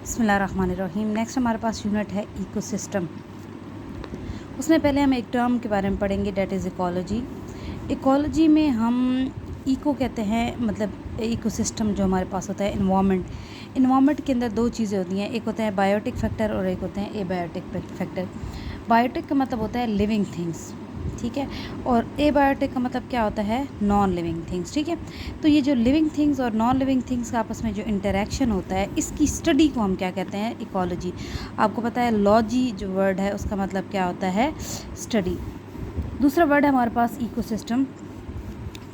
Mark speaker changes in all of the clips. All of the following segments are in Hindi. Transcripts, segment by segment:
Speaker 1: बिस्मिल्लाहिर्रहमानिर्रहीम। नेक्स्ट हमारे पास यूनिट है इकोसिस्टम। उसमें पहले हम एक टर्म के बारे में पढ़ेंगे, डेट इज़ इकोलॉजी। इकोलॉजी में हम इको कहते हैं, मतलब इकोसिस्टम जो हमारे पास होता है, इन्वामेंट के अंदर दो चीज़ें होती हैं, एक होता है बायोटिक फैक्टर और एक होते हैं एबायोटिक फैक्टर। बायोटिक का मतलब होता है लिविंग थिंग्स, ठीक है, और एबायोटिक का मतलब क्या होता है, नॉन लिविंग थिंग्स, ठीक है। तो ये जो लिविंग थिंग्स और नॉन लिविंग थिंग्स का आपस में जो इंटरेक्शन होता है, इसकी स्टडी को हम क्या कहते हैं, इकोलॉजी। आपको पता है लॉजी जो वर्ड है उसका मतलब क्या होता है, स्टडी। दूसरा वर्ड है हमारे पास इकोसिस्टम।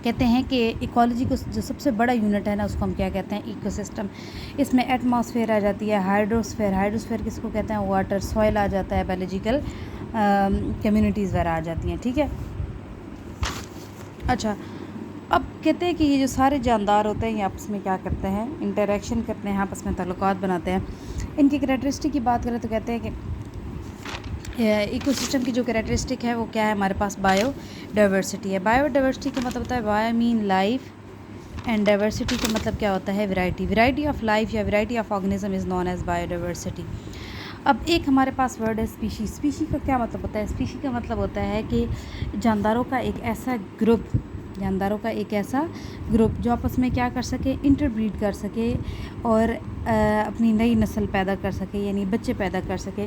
Speaker 1: कहते हैं कि इकोलॉजी को जो सबसे बड़ा यूनिट है ना, उसको हम क्या कहते हैं, इकोसिस्टम। इसमें एटमॉस्फेयर आ जाती है, हाइड्रोस्फेयर किसको कहते हैं, वाटर, सॉइल आ जाता है, बायोलॉजिकल कम्युनिटीज़ वगैरह आ जाती हैं, ठीक है। अच्छा, अब कहते हैं कि ये जो सारे जानदार होते हैं ये आपस में क्या करते हैं, इंटरेक्शन करते हैं, आपस में ताल्लुकात बनाते हैं। इनकी कैरेक्टरिस्टिक की बात करें तो कहते हैं कि इकोसिस्टम की जो कैरेक्टरिस्टिक है वो क्या है, हमारे पास बायोडाइवर्सिटी है। बायोडाइवर्सिटी का मतलब होता है, bio mean life and diversity का मतलब क्या होता है, वैरायटी ऑफ लाइफ या variety of organism is known as biodiversity. अब एक हमारे पास वर्ड है स्पीशी का क्या मतलब होता है, स्पीशी का मतलब होता है कि जानदारों का एक ऐसा ग्रुप जो आपस में क्या कर सके, इंटरब्रीड कर सके और अपनी नई नस्ल पैदा कर सके, यानी बच्चे पैदा कर सके,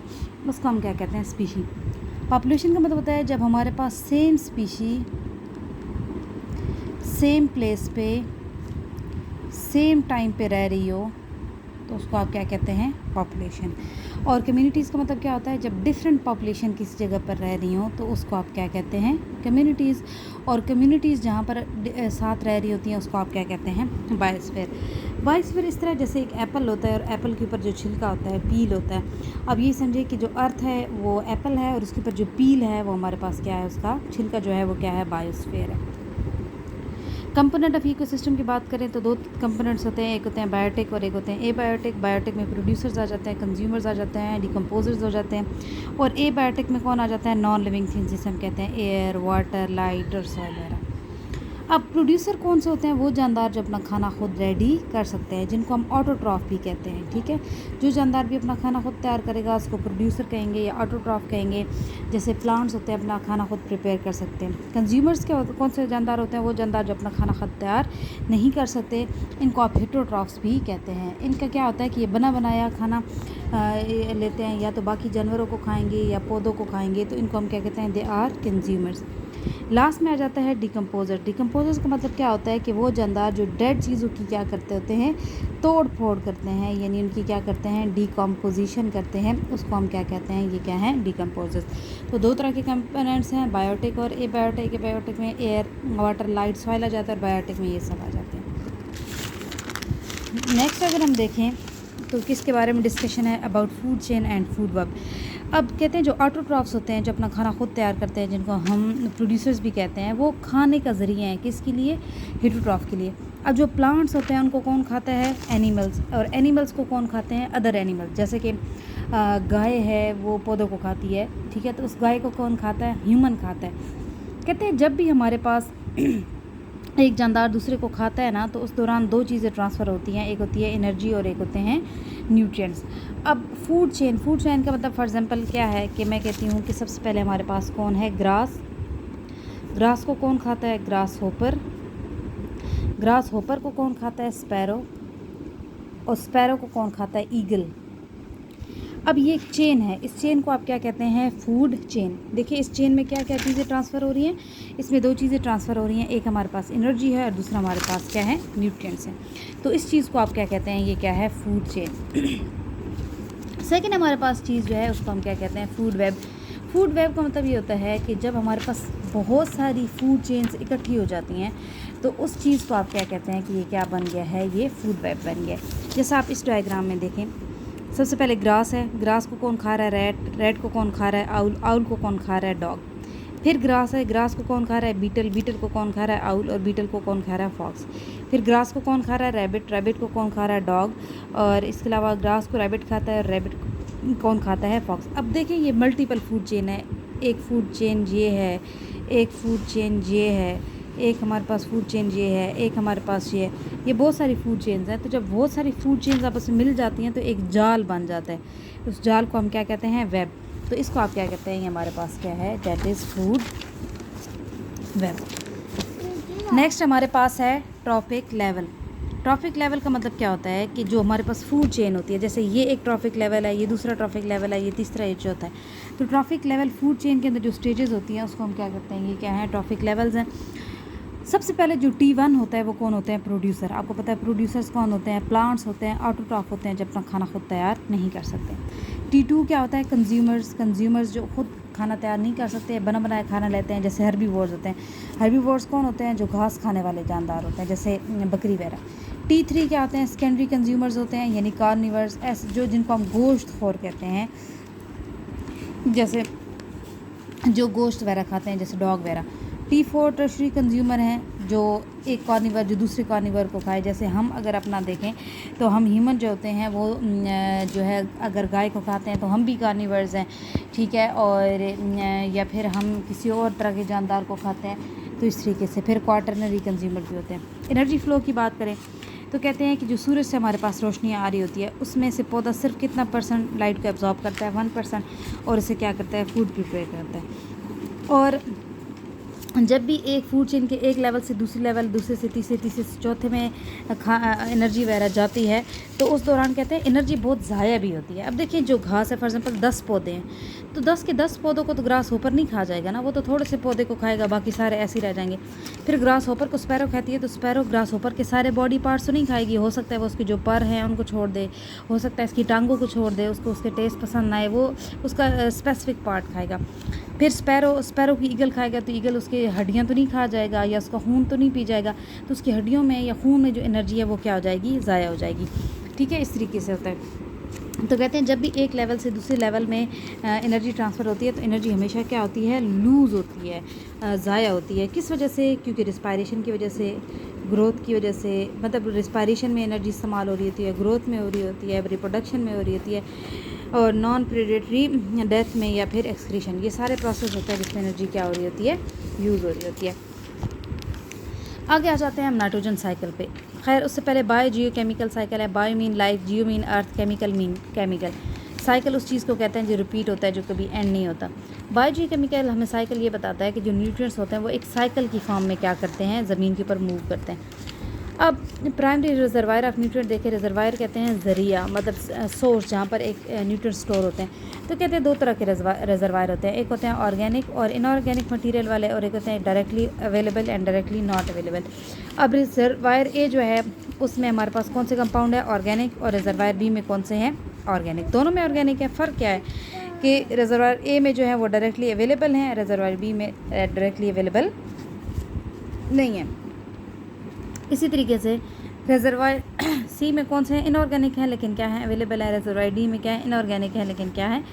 Speaker 1: उसको हम क्या कहते हैं, स्पीशी। पॉपुलेशन का मतलब होता है जब हमारे पास सेम स्पीशी सेम प्लेस पे सेम टाइम पे रह रही हो तो उसको आप क्या कहते हैं, पॉपुलेशन। और कम्युनिटीज़ का मतलब क्या होता है, जब डिफरेंट पॉपुलेशन किसी जगह पर रह रही हो तो उसको आप क्या कहते हैं, कम्युनिटीज़। और कम्युनिटीज़ जहाँ पर साथ रह रही होती हैं उसको आप क्या कहते हैं, बायोस्फीयर इस तरह जैसे एक एप्पल होता है और एप्पल के ऊपर जो छिलका होता है, पील होता है। अब ये समझिए कि जो अर्थ है वो एप्पल है और उसके ऊपर जो पील है वो हमारे पास क्या है, उसका छिलका जो है वो क्या है, बायोस्फीयर है। कंपोनेंट ऑफ इकोसिस्टम की बात करें तो दो कंपोनेंट्स होते हैं, एक होते हैं बायोटिक और एक होते हैं एबायोटिक। बायोटिक में प्रोड्यूसर्स आ जाते हैं, कंज्यूमर्स आ जाते हैं, डिकम्पोजर्स हो जाते हैं। और एबायोटिक में कौन आ जाता है, नॉन लिविंग थिंग्स, जिसे हम कहते हैं एयर, वाटर, लाइट और सॉइल वगैरह। अब प्रोड्यूसर कौन से होते हैं, वो जानदार जो अपना खाना खुद रेडी कर सकते हैं, जिनको हम ऑटोट्रॉफ भी कहते हैं, ठीक है। जो जानदार भी अपना खाना खुद तैयार करेगा उसको प्रोड्यूसर कहेंगे या ऑटोट्रॉफ कहेंगे। जैसे प्लांट्स होते हैं अपना खाना खुद प्रिपेयर कर सकते हैं। कंज्यूमर्स क्या होते, कौन से जानदार होते हैं, वो जानदार जो अपना खाना खुद तैयार नहीं कर सकते, इनको आप हेटेरोट्रॉफ्स भी कहते हैं। इनका क्या होता है कि ये बना बनाया खाना लेते हैं, या तो बाकी जानवरों को खाएंगे या पौधों को खाएंगे, तो इनको हम क्या कहते हैं, दे आर कंज्यूमर्स। लास्ट में आ जाता है डिकम्पोजर्स का मतलब क्या होता है कि वो जानदार जो डेड चीज़ों की क्या करते होते हैं, तोड़ फोड़ करते हैं, यानी उनकी क्या करते हैं, डिकम्पोजिशन करते हैं, उसको हम क्या कहते हैं, ये क्या है, डिकम्पोजर्स। तो दो तरह के कंपोनेंट्स हैं, बायोटिक और एबायोटिक। एबायोटिक में एयर, वाटर, लाइट, सॉइल आ जाता है और बायोटिक में ये सब आ जाते हैं। नेक्स्ट अगर हम देखें तो किसके बारे में डिस्कशन है, about food chain and food web. अब कहते हैं जो ऑटोट्रॉफ्स होते हैं, जो अपना खाना खुद तैयार करते हैं, जिनको हम प्रोड्यूसर्स भी कहते हैं, वो खाने का ज़रिया है, किसके लिए, हेटेरोट्रॉफ के लिए। अब जो प्लांट्स होते हैं उनको कौन खाता है, एनिमल्स, और एनिमल्स को कौन खाते हैं, अदर एनिमल्स। जैसे कि गाय है वो पौधों को खाती है, ठीक है, तो उस गाय को कौन खाता है, ह्यूमन खाता है। कहते हैं जब भी हमारे पास एक जानदार दूसरे को खाता है ना, तो उस दौरान दो चीज़ें ट्रांसफ़र होती हैं, एक होती है एनर्जी और एक होते हैं न्यूट्रिएंट्स। अब फूड चेन का मतलब फॉर एग्जांपल क्या है कि मैं कहती हूँ कि सबसे पहले हमारे पास कौन है, ग्रास को कौन खाता है, ग्रास होपर को कौन खाता है, स्पैरो, और स्पैरो को कौन खाता है, ईगल। अब ये एक चेन है, इस चेन को आप क्या कहते हैं, फूड चेन। देखिए इस चेन में क्या क्या चीज़ें ट्रांसफ़र हो रही हैं, इसमें दो चीज़ें ट्रांसफ़र हो रही हैं, एक हमारे पास एनर्जी है और दूसरा हमारे पास क्या है, न्यूट्रिएंट्स हैं। तो इस चीज़ को आप क्या कहते हैं, ये क्या है, फूड चेन। सेकेंड हमारे पास चीज़ जो है उसको हम क्या कहते हैं, फूड वेब का मतलब ये होता है कि जब हमारे पास बहुत सारी फूड चेन्स इकट्ठी हो जाती हैं तो उस चीज़ को आप क्या कहते हैं कि ये क्या बन गया है, ये फूड वेब बन गया। जैसा आप इस डायग्राम में देखें, सबसे पहले ग्रास है, ग्रास को कौन खा रहा है, रैट को कौन खा रहा है, आउल को कौन खा रहा है, डॉग। फिर ग्रास है, ग्रास को कौन खा रहा है, बीटल को कौन खा रहा है, आउल, और बीटल को कौन खा रहा है, फॉक्स। फिर ग्रास को कौन खा रहा है, रैबिट को कौन खा रहा है, डॉग। और इसके अलावा ग्रास को रैबिट खाता है और रैबिट को कौन खाता है, फॉक्स। अब देखिए ये मल्टीपल फूड चेन है, एक फूड चेन ये है, एक फूड चेन ये है, एक हमारे पास फूड चेन ये है, एक हमारे पास ये बहुत सारी फूड चेन्स हैं। तो जब बहुत सारी फूड चेन्स आपस में मिल जाती हैं तो एक जाल बन जाता है। उस जाल को हम क्या कहते हैं? वेब। तो इसको आप क्या कहते हैं? ये हमारे पास क्या है? That is food web. Next हमारे पास है ट्रॉफिक लेवल। ट्रॉफिक लेवल का मतलब क्या होता है कि जो हमारे पास फूड चेन होती है, जैसे ये एक ट्रॉफिक लेवल है, ये दूसरा ट्रॉफिक लेवल है, ये तीसरा ये चौथा है। तो ट्रॉफिक लेवल फूड चेन के अंदर जो स्टेजेस होती हैं उसको हम क्या करते हैं? ये क्या है? ट्रॉफिक लेवल्स हैं। सबसे पहले जो T1 होता है वो कौन होते हैं? प्रोड्यूसर। आपको पता है प्रोड्यूसर्स कौन होते हैं? प्लांट्स होते हैं, ऑटोट्रॉफ होते हैं जो अपना खाना खुद तैयार नहीं कर सकते। T2 क्या होता है? कंज्यूमर्स। कंज्यूमर्स जो खुद खाना तैयार नहीं कर सकते, बना बनाया खाना लेते हैं, जैसे हर्बीवोर्स होते हैं। हर्बीवोर्स कौन होते हैं? जो घास खाने वाले जानदार होते हैं, जैसे बकरी वगैरह। T3 क्या होते हैं? सेकेंडरी कंज्यूमर्स होते हैं, यानी कार्निवर्स, ऐसे जो जिनको हम गोश्त खोर कहते हैं, जैसे जो गोश्त वगैरह खाते हैं, जैसे डॉग वगैरह। T4 टर्शरी कंज्यूमर हैं, जो एक कार्निवर जो दूसरे कार्निवर को खाए। जैसे हम अगर अपना देखें तो हम ह्यूमन जो होते हैं वो जो है अगर गाय को खाते हैं तो हम भी कार्निवर्स हैं, ठीक है। और या फिर हम किसी और तरह के जानदार को खाते हैं, तो इस तरीके से। फिर क्वाटरनरी कंज्यूमर भी होते हैं। एनर्जी फ़्लो की बात करें तो कहते हैं कि जो सूरज से हमारे पास रोशनी आ रही होती है उसमें से पौधा सिर्फ कितना % लाइट को एब्जॉर्ब करता है? 1%। और इसे क्या करता है? फूड प्रिपेयर करता है। और जब भी एक फूड चेन के एक लेवल से दूसरे लेवल, दूसरे से तीसरे, तीसरे से चौथे में एनर्जी वगैरह जाती है तो उस दौरान कहते हैं एनर्जी बहुत ज़ाया भी होती है। अब देखिए जो घास है, फॉर एग्जांपल 10 पौधे हैं, तो 10 के 10 पौधों को तो ग्रास होपर नहीं खा जाएगा ना, वो तो थोड़े से पौधे को खाएगा, बाकी सारे ऐसे ही रह जाएंगे। फिर ग्रास होपर को स्पैरो खाती है, तो स्पैरो ग्रास होपर के सारे बॉडी पार्ट्स तो नहीं खाएगी। हो सकता है वो उसके जो पर हैं उनको छोड़ दे, हो सकता है इसकी टांगों को छोड़ दे, उसको उसके टेस्ट पसंद ना आए, वो उसका स्पेसिफिक पार्ट खाएगा। फिर स्पैरो की ईगल खाएगा तो ईगल उसके हड्डियाँ तो नहीं खा जाएगा, या उसका खून तो नहीं पी जाएगा, तो उसकी हड्डियों में या खून में जो एनर्जी है वो क्या हो जाएगी? ज़ाया हो जाएगी, ठीक है। इस तरीके से होता है। तो कहते हैं जब भी एक लेवल से दूसरे लेवल में एनर्जी ट्रांसफ़र होती है तो एनर्जी हमेशा क्या होती है? लूज़ होती है, ज़ाया होती है। किस वजह से? क्योंकि रिस्पायरेशन की वजह से, ग्रोथ की वजह से, मतलब रिस्पायरेशन में एनर्जी इस्तेमाल हो रही होती है, ग्रोथ में हो रही होती है, रिप्रोडक्शन में हो रही होती है, और नॉन प्रेडेटरी डेथ में, या फिर एक्सक्रीशन। ये सारे प्रोसेस होता है जिसमें एनर्जी क्या हो रही होती है? यूज़ हो रही होती है। आगे आ जाते हैं हम नाइट्रोजन साइकिल पे। खैर उससे पहले बायो जियो केमिकल साइकिल है। बायो मीन लाइफ, जियो मीन अर्थ, केमिकल मीन केमिकल। साइकिल उस चीज़ को कहते हैं जो रिपीट होता है, जो कभी एंड नहीं होता। बायो जियो केमिकल हमें साइकिल ये बताता है कि जो न्यूट्रिएंट्स होते हैं वो एक साइकिल की फॉर्म में क्या करते हैं? ज़मीन के ऊपर मूव करते हैं। अब प्राइमरी रिजर्वायर ऑफ न्यूट्रिएंट देखें। रिजर्वायर कहते हैं ज़रिया, मतलब सोर्स जहाँ पर एक न्यूट्रिएंट स्टोर होते हैं। तो कहते हैं दो तरह के रिजर्वायर होते हैं, एक होते हैं ऑर्गेनिक और इनऑर्गेनिक मटेरियल वाले, और एक होते हैं directly available and directly not available. अब रिजर्वायर ए जो है उसमें हमारे पास कौन से कंपाउंड है? ऑर्गेनिक। और रिजर्वायर बी में कौन से हैं? ऑर्गेनिक। दोनों में ऑर्गेनिक है। फ़र्क क्या है कि रिजर्वायर ए में जो है वो डायरेक्टली अवेलेबल हैं, रिजर्वायर बी में डायरेक्टली अवेलेबल नहीं है। इसी तरीके से रिजर्वायर सी में कौन से हैं? इनऑर्गेनिक है लेकिन क्या है? अवेलेबल है। रिजर्वायर डी में क्या है? इनऑर्गेनिक है लेकिन क्या है?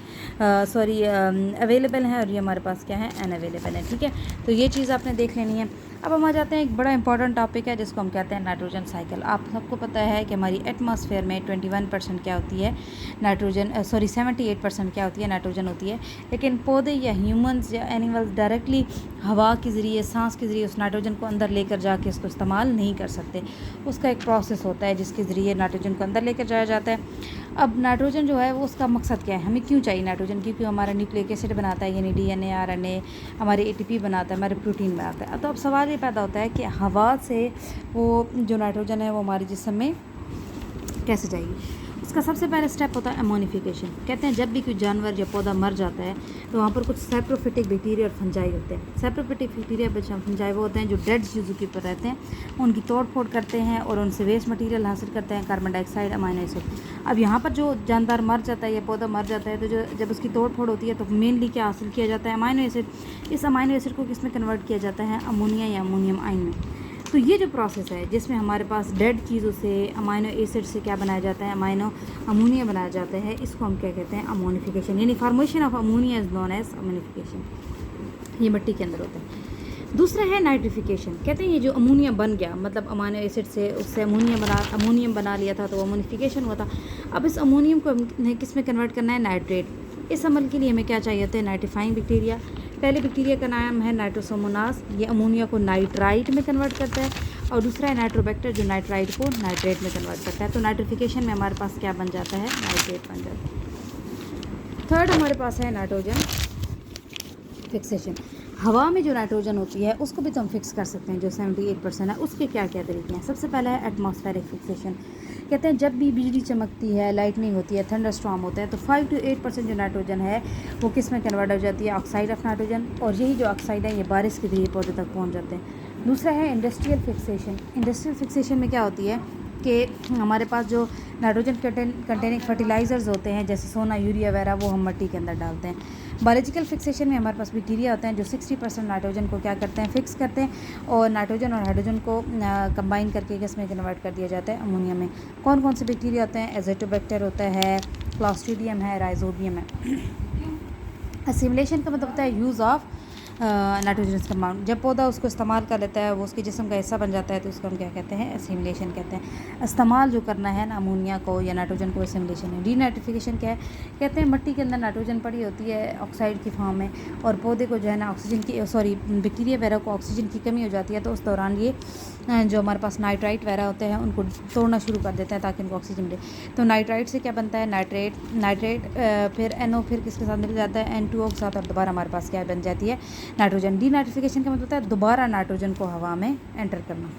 Speaker 1: अवेलेबल है, और ये हमारे पास क्या है? अनअवेलेबल है, ठीक है। तो ये चीज़ आपने देख लेनी है। अब हम आ जाते हैं एक बड़ा इंपॉर्टेंट टॉपिक है जिसको हम कहते हैं नाइट्रोजन साइकिल। आप सबको पता है कि हमारी एटमॉस्फेयर में 21% क्या होती है? नाइट्रोजन, 78% क्या होती है? नाइट्रोजन होती है। लेकिन पौधे या ह्यूमंस या एनिमल्स डायरेक्टली हवा के ज़रिए, सांस के ज़रिए उस नाइट्रोजन को अंदर लेकर जाके उसको इस्तेमाल नहीं कर सकते। उसका एक प्रोसेस होता है जिसके ज़रिए नाइट्रोजन को अंदर लेकर जाया जाता है। अब नाइट्रोजन जो है वो उसका मकसद क्या है? हमें क्यों चाहिए नाइट्रोजन? क्योंकि हमारा न्यूक्लिक एसिड बनाता है, यानी DNA, RNA, हमारे ATP बनाता है, हमारे प्रोटीन बनाता है। तो अब सवाल ये पैदा होता है कि हवा से वो जो नाइट्रोजन है वो हमारे जिस्म में कैसे जाएगी? उसका सबसे पहला स्टेप होता है अमोनिफिकेशन। कहते हैं जब भी कोई जानवर या पौधा मर जाता है तो वहाँ पर कुछ सैप्रोफिटिक बैक्टीरिया और फंजाई होते हैं। सैप्रोफिटिक बैक्टीरिया और फंजाई वो होते हैं जो डेड चीज़ों के ऊपर रहते हैं, उनकी तोड़ फोड़ करते हैं और उनसे वेस्ट मटेरियल हासिल करते हैं, कार्बन डाइऑक्साइड, अमाइनो एसिड। अब यहाँ पर जो जानदार मर जाता है या पौधा मर जाता है तो जो जब उसकी तोड़ फोड़ होती है तो मेनली क्या हासिल किया जाता है? Amino acid. इस अमाइनो एसिड को किस में कन्वर्ट किया जाता है? अमोनिया या अमोनियम आयन में। तो ये जो प्रोसेस है जिसमें हमारे पास डेड चीज़ों से अमाइनो एसिड से क्या बनाया जाता है? अमोनिया बनाया जाता है। इसको हम क्या कहते हैं? अमोनिफिकेशन, यानी formation of ammonia is known as ammonification. ये मिट्टी के अंदर होता है। दूसरा है नाइट्रिफिकेशन। कहते हैं ये जो अमोनिया बन गया, मतलब अमाइनो एसिड से उससे अमोनियम बना लिया था, तो अमोनिफिकेशन हुआ था। अब इस अमोनियम को हमें किस में कन्वर्ट करना है? नाइट्रेट। इस अमल के लिए हमें क्या चाहिए होता है? नाइट्रीफाइंग बैक्टीरिया, पहले बैक्टीरिया का नाम है नाइट्रोसोमोनास, ये अमोनिया को नाइट्राइट में कन्वर्ट करता है, और दूसरा है नाइट्रोबैक्टर जो नाइट्राइट को नाइट्रेट में कन्वर्ट करता है। तो नाइट्रिफिकेशन में हमारे पास क्या बन जाता है, नाइट्रेट बन जाता है। थर्ड हमारे पास है नाइट्रोजन फिक्सेशन। हवा में जो नाइट्रोजन होती है उसको भी तो हम फिक्स कर सकते हैं, जो 78% है। उसके क्या क्या तरीके हैं? सबसे पहला है एटमॉस्फेरिक फिक्सेशन। कहते हैं जब भी बिजली चमकती है, लाइटनिंग होती है, थंडर स्टॉर्म होता है, तो 5 to 8% जो नाइट्रोजन है वो किस में कन्वर्ट हो जाती है, ऑक्साइड ऑफ नाइट्रोजन, और यही जो ऑक्साइड है ये बारिश के जरिए पौधे तक पहुँच जाते हैं। दूसरा है इंडस्ट्रियल फिक्सेशन। इंडस्ट्रियल फिक्सेशन में क्या होती है कि हमारे पास जो नाइट्रोजन कंटेनिंग फर्टिलाइज़र्स होते हैं जैसे सोना, यूरिया वगैरह, वो हम मिट्टी के अंदर डालते हैं। बायोलॉजिकल फिक्सेशन में हमारे पास बैक्टीरिया होते हैं जो 60% नाइट्रोजन को क्या करते हैं, फिक्स करते हैं, और नाइट्रोजन और हाइड्रोजन को कंबाइन करके किस में कन्वर्ट कर दिया जाता है, अमोनिया में। कौन कौन से बैक्टीरिया होते हैं? एज़ोटोबैक्टर होता है, क्लॉस्ट्रीडियम है, राइजोबियम है। असिमिलेशन का मतलब होता है यूज़ ऑफ नाइट्रोजन कंपाउंड। जब पौधा उसको इस्तेमाल कर लेता है, वो उसके जिस्म का हिस्सा बन जाता है, तो उसको हम क्या कहते हैं, असिमिलेशन कहते हैं। इस्तेमाल जो करना है ना अमोनिया को या नाइट्रोजन को, असिमिलेशन है। डीनाइट्रिफिकेशन क्या है? कहते हैं मिट्टी के अंदर नाइट्रोजन पड़ी होती है ऑक्साइड की फॉर्म में, और पौधे को जो है ना ऑक्सीजन की बैक्टीरिया वगैरह को ऑक्सीजन की कमी हो जाती है, तो उस दौरान ये जो हमारे पास नाइट्राइट वगैरह होते हैं उनको तोड़ना शुरू कर देते हैं ताकि इनको ऑक्सीजन मिले। तो नाइट्राइट से क्या बनता है, नाइट्रेट, फिर NO फिर किसके साथ मिल जाता है, N2O के साथ, और दोबारा हमारे पास क्या बन जाती है, नाइट्रोजन। डीनाइट्रिफिकेशन का मतलब होता है दोबारा नाइट्रोजन को हवा में एंटर करना।